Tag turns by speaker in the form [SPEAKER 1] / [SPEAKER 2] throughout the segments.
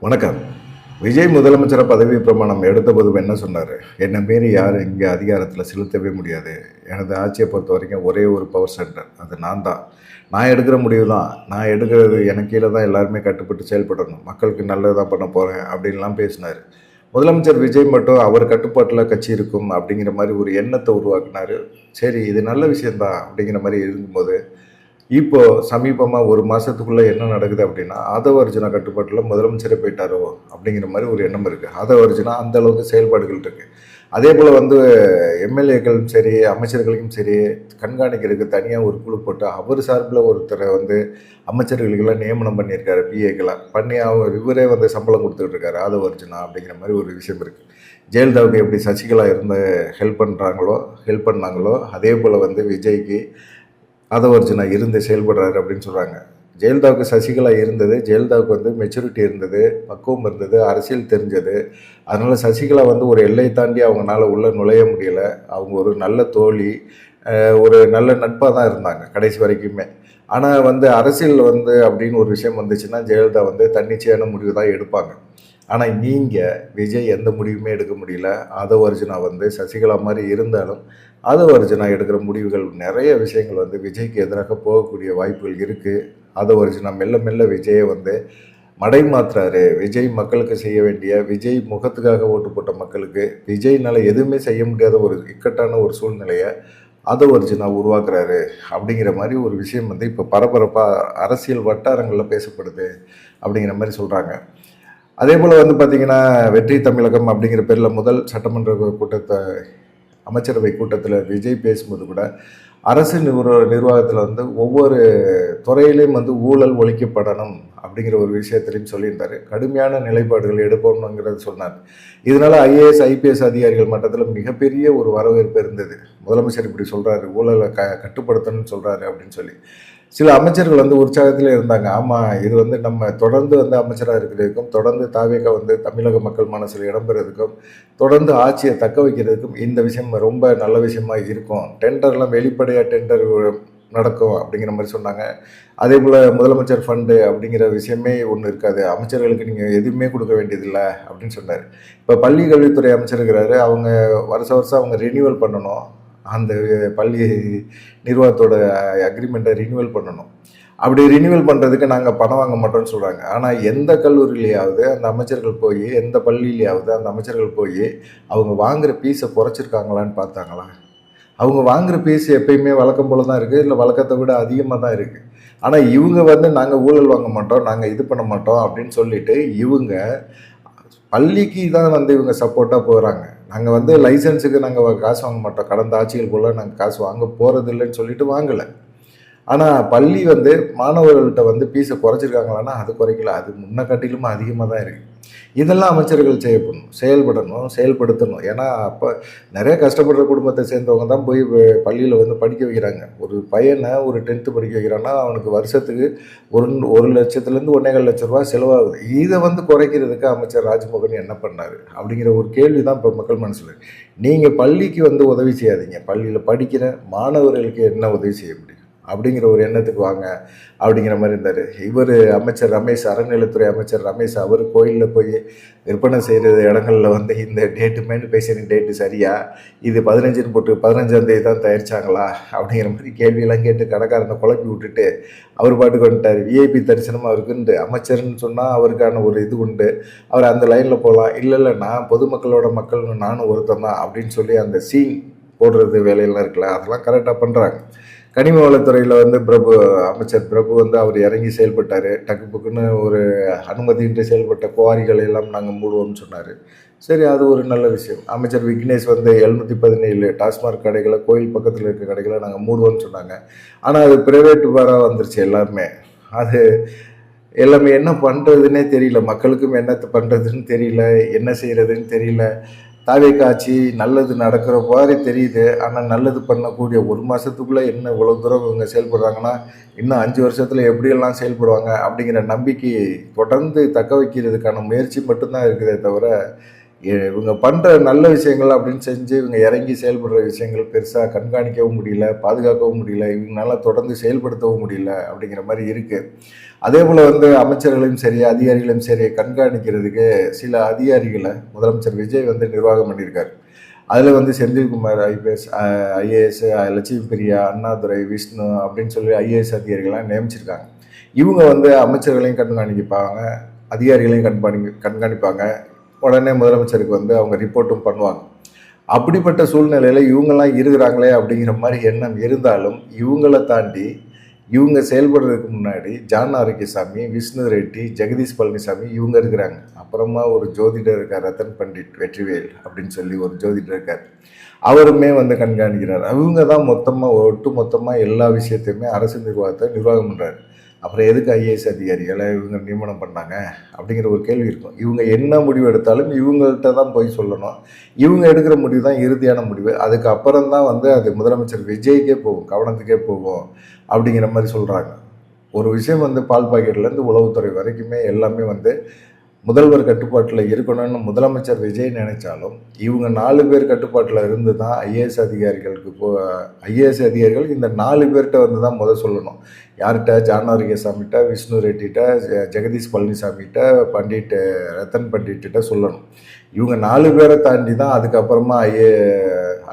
[SPEAKER 1] வணக்கம். விஜய் முதலமைச்சரை பதவி பிரமாணம் எடுத்தபோது என்ன சொன்னார்? என்னை மீறி யாரும் இங்கே அதிகாரத்தில் செலுத்தவே முடியாது. எனது ஆட்சியை பொறுத்த வரைக்கும் ஒரே ஒரு பவர் சென்டர், அது நான் தான். நான் எடுக்கிற முடிவு தான். நான் எடுக்கிறது எனக்கு கீழே தான் எல்லாருமே கட்டுப்பட்டு செயல்படணும். மக்களுக்கு நல்லது தான் பண்ண போகிறேன் அப்படின்லாம் பேசினார். முதலமைச்சர் விஜய் மட்டும் அவர் கட்டுப்பாட்டில் கட்சி இருக்கும் அப்படிங்கிற மாதிரி ஒரு எண்ணத்தை உருவாக்குனார். சரி, இது நல்ல விஷயந்தான் அப்படிங்கிற மாதிரி இருக்கும்போது இப்போ சமீபமாக ஒரு மாதத்துக்குள்ளே என்ன நடக்குது அப்படின்னா, ஆதவ அர்ஜுனா கட்டுப்பாட்டில் முதலமைச்சரே போயிட்டாரோ அப்படிங்கிற மாதிரி ஒரு எண்ணம் இருக்குது. ஆதவ அர்ஜுனா அந்த அளவுக்கு செயல்பாடுகள் இருக்குது. அதே போல் எம்எல்ஏக்களும் சரி, அமைச்சர்களுக்கும் சரி, கண்காணிக்கிறதுக்கு தனியாக ஒரு குழு போட்டு அவர் சார்பில் ஒருத்தரை அமைச்சர்களுக்கெல்லாம் நியமனம் பண்ணியிருக்காரு, பிஏக்கெல்லாம் பண்ணி இவரே சம்பளம் கொடுத்துட்டு இருக்காரு ஆதவ அர்ஜுனா அப்படிங்கிற மாதிரி ஒரு விஷயம் இருக்குது. ஜெயலலிதாவுக்கு எப்படி சசிகலா ஹெல்ப் பண்ணாங்களோ அதே போல் விஜய்க்கு ஆதவ அர்ஜுனா இருந்து செயல்படுறாரு அப்படின்னு சொல்கிறாங்க. ஜெயலலிதாவுக்கு சசிகலா இருந்தது, ஜெயலலிதாவுக்கு மெச்சூரிட்டி இருந்தது, பக்குவம் இருந்தது, அரசியல் தெரிஞ்சது. அதனால் சசிகலா ஒரு எல்லை தாண்டி அவங்களால உள்ளே நுழைய முடியலை. அவங்க ஒரு நல்ல தோழி, ஒரு நல்ல நட்பாக தான் இருந்தாங்க கடைசி வரைக்குமே. ஆனால் அரசியல் அப்படின்னு ஒரு விஷயம் வந்துச்சுன்னா ஜெயலலிதா தன்னிச்சையான முடிவு தான் எடுப்பாங்க. ஆனால் நீங்கள் விஜய் எந்த முடிவுமே எடுக்க முடியல. ஆதவ அர்ஜுனா சசிகலா மாதிரி இருந்தாலும் ஆதவ அர்ஜுனா எடுக்கிற முடிவுகள் நிறைய விஷயங்கள் விஜய்க்கு எதிராக போகக்கூடிய வாய்ப்புகள் இருக்குது. ஆதவ அர்ஜுனா மெல்ல மெல்ல விஜயை மடை மாற்றுறாரு. விஜய் மக்களுக்கு செய்ய வேண்டிய, விஜய் முகத்துக்காக ஓட்டு போட்ட மக்களுக்கு விஜய்னால எதுவுமே செய்ய முடியாத ஒரு இக்கட்டான ஒரு சூழ்நிலையை ஆதவ அர்ஜுனா உருவாக்குறாரு அப்படிங்கிற மாதிரி ஒரு விஷயம் இப்போ பரபரப்பாக அரசியல் வட்டாரங்களில் பேசப்படுது அப்படிங்கிற மாதிரி சொல்கிறாங்க. அதே போல் பார்த்திங்கன்னா, வெற்றி தமிழகம் அப்படிங்கிற பேரில் முதல் சட்டமன்ற அமைச்சரவை கூட்டத்தில் விஜய் பேசும்போது கூட அரசு நிர்வாகத்தில் ஒவ்வொரு துறையிலையும் ஊழல் ஒழிக்கப்படணும் அப்படிங்கிற ஒரு விஷயத்திலையும் சொல்லியிருந்தார். கடுமையான நிலைப்பாடுகள் எடுப்போம்ங்கிறது சொன்னார். இதனால் ஐஏஎஸ் ஐபிஎஸ் அதிகாரிகள் மட்டத்தில் மிகப்பெரிய ஒரு வரவேற்பு இருந்தது. முதலமைச்சர் இப்படி சொல்கிறாரு, ஊழலை கட்டுப்படுத்தணும்னு சொல்கிறாரு அப்படின்னு சொல்லி சில அமைச்சர்கள் உற்சாகத்தில் இருந்தாங்க. ஆமாம், இது நம்ம தொடர்ந்து அமைச்சராக இருக்கிறதுக்கும், தொடர்ந்து தாவேக தமிழக மக்கள் மனசில் இடம்பெறதுக்கும், தொடர்ந்து ஆட்சியை தக்க வைக்கிறதுக்கும் இந்த விஷயம் ரொம்ப நல்ல விஷயமா இருக்கும். டெண்டர்லாம் வெளிப்படையாக டெண்டர் நடக்கும் அப்படிங்கிற மாதிரி சொன்னாங்க. அதே போல் முதலமைச்சர் ஃபண்டு அப்படிங்கிற விஷயமே ஒன்று இருக்காது, அமைச்சர்களுக்கு நீங்கள் எதுவுமே கொடுக்க வேண்டியதில்லை அப்படின்னு சொன்னார். இப்போ பள்ளி கல்வித்துறை அமைச்சர் இருக்கிறாரு, அவங்க வருஷம் அவங்க ரினியூவல் பண்ணணும். அந்த பள்ளி நிர்வாகத்தோட அக்ரிமெண்ட்டை ரினியூவல் பண்ணணும். அப்படி ரினியூவல் பண்ணுறதுக்கு நாங்கள் பணம் வாங்க மாட்டோம்னு சொல்கிறாங்க. ஆனால் எந்த கல்லூரியிலையாவது அந்த அமைச்சர்கள் போய், எந்த பள்ளியிலையாவது அந்த அமைச்சர்கள் போய் அவங்க வாங்குகிற ஃபீஸை குறைச்சிருக்காங்களான்னு பார்த்தாங்களா? அவங்க வாங்குகிற ஃபீஸ் எப்பயுமே வழக்கம் போல தான் இருக்குது, இல்லை வழக்கத்தை விட அதிகமாக தான் இருக்குது. ஆனால் இவங்க நாங்கள் ஊழல் வாங்க மாட்டோம், நாங்கள் இது பண்ண மாட்டோம் அப்படின்னு சொல்லிட்டு இவங்க பள்ளிக்கு தான் இவங்க சப்போர்ட்டாக போகிறாங்க. நாங்கள் லைசன்ஸுக்கு நாங்கள் காசு வாங்க மாட்டோம், கடந்த ஆட்சிகள் போல் நாங்கள் காசு வாங்க போகிறது இல்லைன்னு சொல்லிட்டு வாங்கலை. ஆனால் பள்ளி மாணவர்கள்ட்ட ஃபீஸை குறைச்சிருக்காங்களான்னா அது குறைக்கல, அது முன்ன காட்டிலும் அதிகமாக தான் இருக்குது. இதெல்லாம் அமைச்சர்கள் செயல்படுத்தணும். ஏன்னா அப்போ நிறைய கஷ்டப்படுற குடும்பத்தை சேர்ந்தவங்க தான் போய் பள்ளியில் படிக்க வைக்கிறாங்க. ஒரு பையனை ஒரு 10th படிக்க வைக்கிறான்னா அவனுக்கு வருஷத்துக்கு 1,00,000-லேருந்து 1,25,00,000 ரூபா செலவாகுது. இதை குறைக்கிறதுக்கு அமைச்சர் ராஜ்மோகன் என்ன பண்ணார் அப்படிங்கிற ஒரு கேள்வி தான் இப்போ மக்கள் மனசில். நீங்கள் பள்ளிக்கு உதவி செய்யாதீங்க, பள்ளியில் படிக்கிற மாணவர்களுக்கு என்ன உதவி செய்ய முடியும் அப்படிங்கிற ஒரு எண்ணத்துக்கு வாங்க அப்படிங்கிற மாதிரி இருந்தார். இவர் அமைச்சர் ரமேஷ், அறநிலைத்துறை அமைச்சர் ரமேஷ், அவர் கோயிலில் போய் விற்பனை செய்கிற இடங்களில் இந்த மேனுஃபேக்சரிங் டேட்டு சரியா, இது 15ன்னு போட்டு 15ஆம் தேதி தான் தயாரிச்சாங்களா அப்படிங்கிற மாதிரி கேள்வியெல்லாம் கேட்டு கடைக்காரனை குழப்பி விட்டுட்டு அவர் பாட்டுக்கு வந்துட்டார். விஐபி தரிசனம் அவருக்குண்டு, அமைச்சர்னு சொன்னால் அவருக்கான ஒரு இது உண்டு, அவர் அந்த லைனில் போகலாம். இல்லை நான் பொதுமக்களோட மக்கள், நானும் ஒருத்தன் தான் அப்படின்னு சொல்லி அந்த சீன் போடுறது வேலையெல்லாம் இருக்குல்ல, அதெல்லாம் கரெக்டாக பண்ணுறாங்க. கனிம வளத்துறையில் அமைச்சர் பிரபு அவர் இறங்கி செயல்பட்டார். டக்கு புக்குன்னு ஒரு அனுமதியின்றி செயல்பட்ட குவாரிகளை எல்லாம் நாங்கள் மூடுவோம்னு சொன்னார். சரி, அது ஒரு நல்ல விஷயம். அமைச்சர் விக்னேஷ் 717 டாஸ்மாக் கடைகளை, கோயில் பக்கத்தில் இருக்க கடைகளை நாங்கள் மூடுவோம்னு சொன்னாங்க. ஆனால் அது பிரைவேட் பாராக வந்துருச்சு எல்லாருமே. அது எல்லாமே என்ன பண்ணுறதுன்னே தெரியல, மக்களுக்கும் என்னத்தை பண்ணுறதுன்னு தெரியல, என்ன செய்கிறதுன்னு தெரியல. தாவேக ஆட்சி நல்லது நடக்கிற மாதிரி தெரியுது. ஆனால் நல்லது பண்ணக்கூடிய ஒரு மாதத்துக்குள்ளே என்ன இவ்வளோ தூரம் இவங்க செயல்படுறாங்கன்னா, இன்னும் 5 வருஷத்தில் எப்படியெல்லாம் செயல்படுவாங்க அப்படிங்கிற நம்பிக்கை தொடர்ந்து தக்க வைக்கிறதுக்கான முயற்சி மட்டும்தான் இருக்குதே தவிர இவங்க பண்ணுற நல்ல விஷயங்கள் அப்படின்னு செஞ்சு இவங்க இறங்கி செயல்படுற விஷயங்கள் பெருசாக கண்காணிக்கவும் முடியல, பாதுகாக்கவும் முடியல, இவங்களால தொடர்ந்து செயல்படுத்தவும் முடியல அப்படிங்கிற மாதிரி இருக்குது. அதே போல் வந்து அமைச்சர்களையும் சரி அதிகாரிகளையும் சரி கண்காணிக்கிறதுக்கு சில அதிகாரிகளை முதலமைச்சர் விஜய் வந்து நிர்வாகம் பண்ணியிருக்காரு. அதில் வந்து செந்தில்குமார் ஐஏஎஸ், லட்சுமி பிரியா, அண்ணாதுரை, விஷ்ணு அப்படின்னு சொல்லி ஐஏஎஸ் அதிகாரிகள்லாம் நியமிச்சிருக்காங்க. இவங்க வந்து அமைச்சர்களையும் கண்காணிப்பாங்க, அதிகாரிகளையும் கண்காணிப்பாங்க. உடனே முதலமைச்சருக்கு வந்து அவங்க ரிப்போர்ட்டும் பண்ணுவாங்க. அப்படிப்பட்ட சூழ்நிலையில் இவங்கெல்லாம் இருக்கிறாங்களே அப்படிங்கிற மாதிரி எண்ணம் இருந்தாலும் இவங்களை தாண்டி இவங்க செயல்படுறதுக்கு முன்னாடி ஜான் ஆரோக்கியசாமி, விஷ்ணு ரெட்டி, ஜெகதீஷ் பழனிசாமி இவங்க இருக்கிறாங்க. அப்புறமா ஒரு ஜோதிடர் இருக்கார், ரத்தன் பண்டிட் வெற்றிவேல் அப்படின்னு சொல்லி ஒரு ஜோதிடர் இருக்கார். அவருமே வந்து கண்காணிக்கிறார். அவங்க தான் ஒட்டு மொத்தமாக எல்லா விஷயத்தையுமே அரசு நிர்வாகத்தை நிர்வாகம் பண்ணுறாரு. அப்புறம் எதுக்கு ஐஏஎஸ் அதிகாரிகளை இவங்க நியமனம் பண்ணாங்க அப்படிங்கிற ஒரு கேள்வி இருக்கும். இவங்க என்ன முடிவு எடுத்தாலும் இவங்கள்ட்ட தான் போய் சொல்லணும். இவங்க எடுக்கிற முடிவு தான் இறுதியான முடிவு. அதுக்கப்புறம் தான் வந்து அது முதலமைச்சர் விஜய்க்கே போகும், கவனத்துக்கே போகும் அப்படிங்கிற மாதிரி சொல்கிறாங்க. ஒரு விஷயம் வந்து பால் பாக்கெட்லேருந்து உளவுத்துறை வரைக்குமே எல்லாமே வந்து முதல்வர் கட்டுப்பாட்டில் இருக்கணும்னு முதலமைச்சர் விஜய் நினைச்சாலும் இவங்க 4 பேர் கட்டுப்பாட்டில் இருந்து தான் ஐஏஎஸ் அதிகாரிகள் இந்த 4 பேர்கிட்ட வந்து தான் சொல்லணும். யார்கிட்ட? ஜான் ஆரோக்கியசாமிகிட்ட, விஷ்ணு ரெட்டிகிட்ட, ஜெகதீஷ் பழனிசாமிகிட்ட, ரத்தன் பண்டிட்ட சொல்லணும். இவங்க 4 பேரை தாண்டி தான் அதுக்கப்புறமா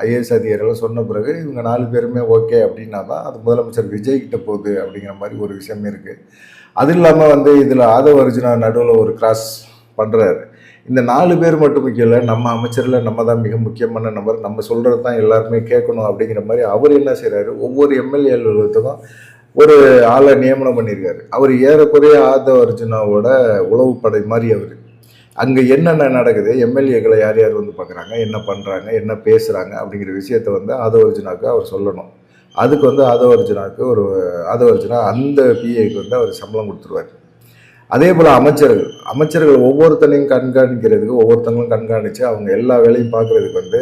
[SPEAKER 1] ஐஏஎஸ் அதிகாரிகள் சொன்ன பிறகு இவங்க 4 பேருமே ஓகே அப்படின்னா தான் அது முதலமைச்சர் விஜய்கிட்ட போகுது அப்படிங்கிற மாதிரி ஒரு விஷயமே இருக்குது. அது இல்லாமல் வந்து இதில் ஆதவ அர்ஜுனா நடுவில் ஒரு கிராஸ் பண்ணுறாரு. இந்த 4 பேர் மட்டும் முக்கியம் இல்லை, நம்ம அமைச்சரில் நம்ம தான் மிக முக்கியமான நபர், நம்ம சொல்கிறது தான் எல்லாருமே கேட்கணும் அப்படிங்கிற மாதிரி அவர் என்ன செய்கிறாரு, ஒவ்வொரு எம்எல்ஏ அலுவலகத்துக்கும் ஒரு ஆளை நியமனம் பண்ணியிருக்காரு. அவர் ஏறக்குறைய ஆதவ அர்ஜுனாவோட உளவுப்படை மாதிரி அவர். அங்கே என்னென்ன நடக்குது, எம்எல்ஏக்களை யார் யார் வந்து பார்க்குறாங்க, என்ன பண்ணுறாங்க, என்ன பேசுகிறாங்க அப்படிங்கிற விஷயத்த வந்து ஆதவ அர்ஜுனாவுக்கு அவர் சொல்லணும். அதுக்கு வந்து ஆதவ அர்ஜுனா அந்த பிஏக்கு வந்து அவர் சம்பளம் கொடுத்துருவார். அதே போல் அமைச்சர்கள் ஒவ்வொருத்தனையும் கண்காணிக்கிறதுக்கு ஒவ்வொருத்தங்களும் கண்காணித்து அவங்க எல்லா வேலையும் பார்க்குறதுக்கு வந்து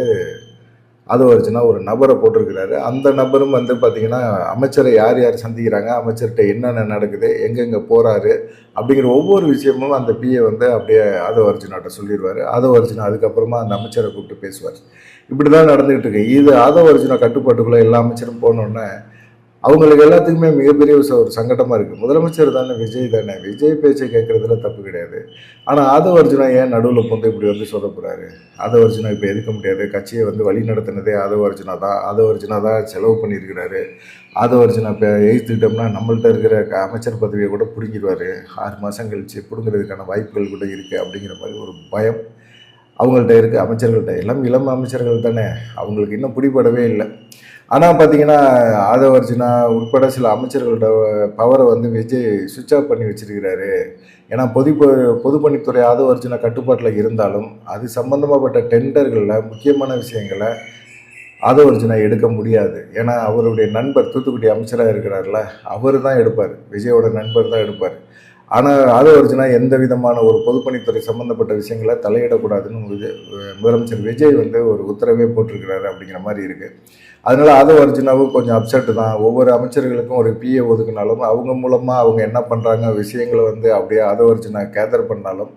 [SPEAKER 1] ஆதவ அர்ஜுனா ஒரு நபரை போட்டிருக்கிறாரு. அந்த நபரும் வந்து பார்த்திங்கன்னா அமைச்சரை யார் யார் சந்திக்கிறாங்க, அமைச்சர்கிட்ட என்னென்ன நடக்குது, எங்கெங்கே போகிறாரு அப்படிங்கிற ஒவ்வொரு விஷயமும் அந்த பிஏ வந்து அப்படியே ஆதவ அர்ஜுனாட்ட சொல்லிடுவார். ஆதவ அர்ஜுனா அதுக்கப்புறமா அந்த அமைச்சரை கூப்பிட்டு பேசுவார். இப்படி தான் நடந்துகிட்டு இருக்கு. இது ஆதவ அர்ஜுனா கட்டுப்பாட்டுக்குள்ளே எல்லா அமைச்சரும் போனோன்னே அவங்களுக்கு எல்லாத்துக்குமே மிகப்பெரிய ஒரு சங்கடமாக இருக்குது. முதலமைச்சர் தானே, விஜய் பேச்சை கேட்குறதுல தப்பு கிடையாது. ஆனால் ஆதவ அர்ஜுனா ஏன் நடுவில் போட்டு இப்படி வந்து சொல்ல போகிறாரு? ஆதவ அர்ஜுனா இப்போ எதுக்க முடியாது, கட்சியை வந்து வழி நடத்தினதே ஆதவ அர்ஜுனா தான் செலவு பண்ணியிருக்கிறாரு. ஆதவ அர்ஜுனா இப்போ எழுத்துக்கிட்டோம்னா நம்மள்ட்ட இருக்கிற அமைச்சர் பதவியை கூட பிடுங்கிடுவார், 6 மாதம் கழிச்சு பிடுங்கிறதுக்கான வாய்ப்புகள் கூட இருக்குது அப்படிங்கிற மாதிரி ஒரு பயம் அவங்கள்ட்ட இருக்குது. அமைச்சர்கள்ட்ட எல்லாம் இளம் அமைச்சர்கள் தானே, அவங்களுக்கு இன்னும் பிடிபடவே இல்லை. ஆனால் பார்த்தீங்கன்னா ஆதவ அர்ஜுனா உட்பட சில அமைச்சர்களோட பவரை வந்து விஜய் சுவிட்ச் ஆஃப் பண்ணி வச்சிருக்கிறாரு. ஏன்னா பொதுப்பணித்துறை ஆதவ அர்ஜுனா கட்டுப்பாட்டில் இருந்தாலும் அது சம்பந்தமாகப்பட்ட டெண்டர்களில் முக்கியமான விஷயங்களை ஆதவ அர்ஜுனா எடுக்க முடியாது. ஏன்னா அவருடைய நண்பர் தூத்துக்குடி அமைச்சராக இருக்கிறார்ல, அவர் தான் எடுப்பார், விஜயோட நண்பர் தான் எடுப்பார். ஆனால் ஆதவ அர்ஜுனா எந்த விதமான ஒரு பொதுப்பணித்துறை சம்மந்தப்பட்ட விஷயங்களை தலையிடக்கூடாதுன்னு முதலமைச்சர் விஜய் வந்து ஒரு உத்தரவே போட்டிருக்கிறாரு அப்படிங்கிற மாதிரி இருக்குது. அதனால் ஆதவ அர்ஜுனாவும் கொஞ்சம் அப்செட்டு தான். ஒவ்வொரு அமைச்சர்களுக்கும் ஒரு பிஏ ஒதுக்குனாலும் அவங்க மூலமாக அவங்க என்ன பண்ணுறாங்க விஷயங்களை வந்து அப்படியே ஆதவ அர்ஜுனா கேதர் பண்ணாலும்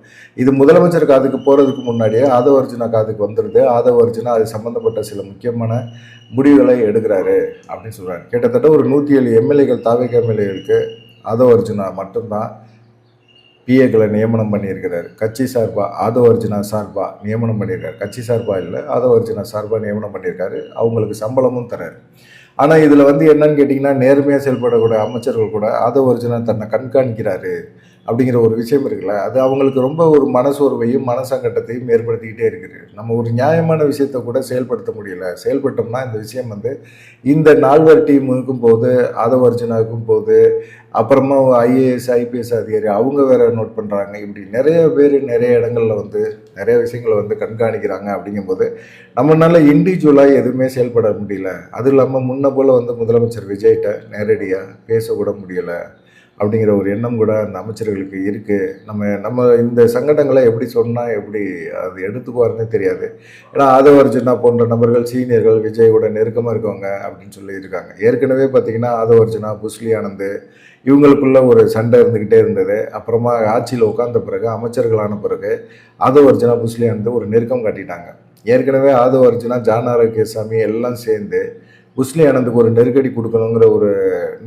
[SPEAKER 1] இது முதலமைச்சர் காதுக்கு போகிறதுக்கு முன்னாடியே ஆதவ அர்ஜுனா காதுக்கு வந்துடுது. ஆதவ அர்ஜுனா அது சம்மந்தப்பட்ட சில முக்கியமான முடிவுகளை எடுக்கிறாரு அப்படின்னு சொல்கிறாங்க. கிட்டத்தட்ட ஒரு 107 எம்எல்ஏக்கள், தாவேக எம்எல்ஏகளுக்கு ஆதவ அர்ஜுனா மட்டும்தான் பிஏக்களை நியமனம் பண்ணியிருக்கிறார். கட்சி சார்பாக ஆதவ அர்ஜுனா சார்பாக நியமனம் பண்ணியிருக்காரு. கட்சி சார்பாக இல்லை, ஆதவ அர்ஜுனா சார்பாக நியமனம் பண்ணியிருக்காரு. அவங்களுக்கு சம்பளமும் தராரு. ஆனால் இதில் வந்து என்னன்னு கேட்டிங்கன்னா, நேர்மையாக செயல்படக்கூடிய அமைச்சர்கள் கூட ஆதவ அர்ஜுனா தன்னை கண்காணிக்கிறாரு அப்படிங்கிற ஒரு விஷயம் இருக்குல்ல, அது அவங்களுக்கு ரொம்ப ஒரு மனசோர்வையும் மனசங்கட்டத்தையும் ஏற்படுத்திக்கிட்டே இருக்குது. நம்ம ஒரு நியாயமான விஷயத்தை கூட செயல்படுத்த முடியல. செயல்பட்டோம்னா இந்த விஷயம் வந்து இந்த 4 டீமுக்கும் போது, ஆதவ அர்ஜுனாவுக்கும் போது, அப்புறமா ஐஏஎஸ் ஐபிஎஸ் அதிகாரி அவங்க வேற நோட் பண்ணுறாங்க. இப்படி நிறைய பேர் நிறைய இடங்களில் வந்து நிறைய விஷயங்களை வந்து கண்காணிக்கிறாங்க. அப்படிங்கும்போது நம்மளால இண்டிவிஜுவலாக எதுவுமே செயல்பட முடியல. அது இல்லாமல் முன்ன போல் வந்து முதலமைச்சர் விஜய்கிட்ட நேரடியாக பேசக்கூட முடியலை அப்படிங்கிற ஒரு எண்ணம் கூட அந்த அமைச்சர்களுக்கு இருக்குது. நம்ம இந்த சங்கடங்களை எப்படி சொன்னால் எப்படி அது எடுத்துக்குவாருன்னே தெரியாது. ஏன்னா ஆதவ அர்ஜுனா போன்ற நபர்கள் சீனியர்கள் விஜயோட நெருக்கமாக இருக்கவங்க அப்படின்னு சொல்லி இருக்காங்க. ஏற்கனவே பார்த்திங்கன்னா ஆதவ அர்ஜுனா, புஸ்லி ஆனந்த் இவங்களுக்குள்ள ஒரு சண்டை இருந்துக்கிட்டே இருந்தது. அப்புறமா ஆட்சியில் உட்கார்ந்த பிறகு, அமைச்சர்களான பிறகு ஆதவ அர்ஜுனா புஸ்லி ஆனந்த் ஒரு நெருக்கம் காட்டிட்டாங்க. ஏற்கனவே ஆதவ அர்ஜுனா, ஜான் ஆரோக்கியசாமி எல்லாம் சேர்ந்து புஸ்லி ஆனந்துக்கு ஒரு நெருக்கடி கொடுக்கணுங்கிற ஒரு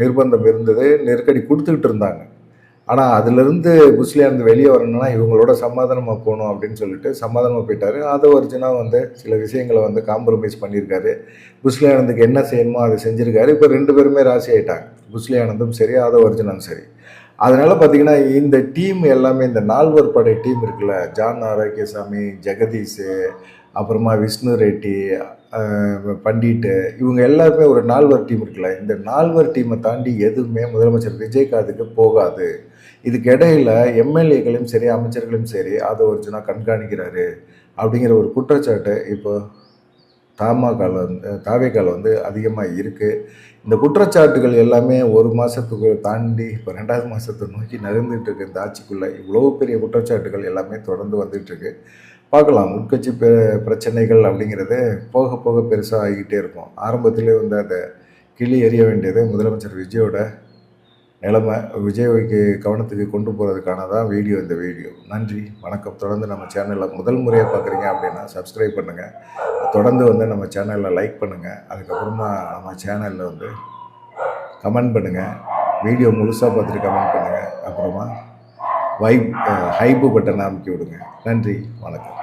[SPEAKER 1] நிர்பந்தம் இருந்தது. நெருக்கடி கொடுத்துக்கிட்டு இருந்தாங்க. ஆனால் அதிலிருந்து புஸ்லி ஆனந்த் வெளியே வரணும்னா இவங்களோட சமாதானமாக போகணும் அப்படின்னு சொல்லிட்டு சமாதானமாக போயிட்டார். ஆதவ அர்ஜுனா வந்து சில விஷயங்களை வந்து காம்ப்ரமைஸ் பண்ணியிருக்காரு. புஸ்லி ஆனந்துக்கு என்ன செய்யணுமோ அதை செஞ்சுருக்காரு. இப்போ 2 பேருமே ராசி ஆகிட்டாங்க. புஸ்லி ஆனந்தும் சரி, ஆதவ அர்ஜுனும் சரி. அதனால பார்த்தீங்கன்னா இந்த டீம் எல்லாமே, இந்த 4 படை டீம் இருக்குல்ல, ஜான் ஆரோக்கியசாமி, ஜெகதீஷ், அப்புறமா விஷ்ணு ரெட்டி, பண்டிட்டு, இவங்க எல்லாருமே ஒரு 4 டீம் இருக்குல்ல, இந்த 4 டீமை தாண்டி எதுவுமே முதலமைச்சர் விஜய் காதுக்கு போகாது. இதுக்கு இடையில எம்எல்ஏக்களையும் சரி, அமைச்சர்களையும் சரி ஆதவ அர்ஜுனா கண்காணிக்கிறாரு அப்படிங்கிற ஒரு குற்றச்சாட்டு இப்போ தாவேக்கால வந்து அதிகமாக இருக்குது. இந்த குற்றச்சாட்டுகள் எல்லாமே ஒரு மாதத்துக்கு தாண்டி இப்போ 2வது மாதத்தை நோக்கி நகர்ந்துட்டு இருக்கு. இந்த ஆட்சிக்குள்ளே இவ்வளோ பெரிய குற்றச்சாட்டுகள் எல்லாமே தொடர்ந்து வந்துட்டுருக்கு. பார்க்கலாம், உட்கட்சி பிரச்சனைகள் அப்படிங்கிறது போக போக பெருசாக ஆகிக்கிட்டே இருக்கும். ஆரம்பத்திலே வந்து அதை கிளி எறிய வேண்டியது முதலமைச்சர் விஜயோட நிலைமை. விஜய்க்கு கவனத்துக்கு கொண்டு போகிறதுக்கான தான் இந்த வீடியோ. நன்றி, வணக்கம். தொடர்ந்து நம்ம சேனலில் முதல் முறையாக பார்க்குறீங்க அப்படின்னா சப்ஸ்கிரைப் பண்ணுங்கள். தொடர்ந்து வந்து நம்ம சேனலில் லைக் பண்ணுங்கள். அதுக்கப்புறமா நம்ம சேனலில் வந்து கமெண்ட் பண்ணுங்கள். வீடியோ முழுசாக பார்த்துட்டு கமெண்ட் பண்ணுங்கள். அப்புறமா ஹைப்பு பட்டனை அமுக்கி விடுங்க. நன்றி, வணக்கம்.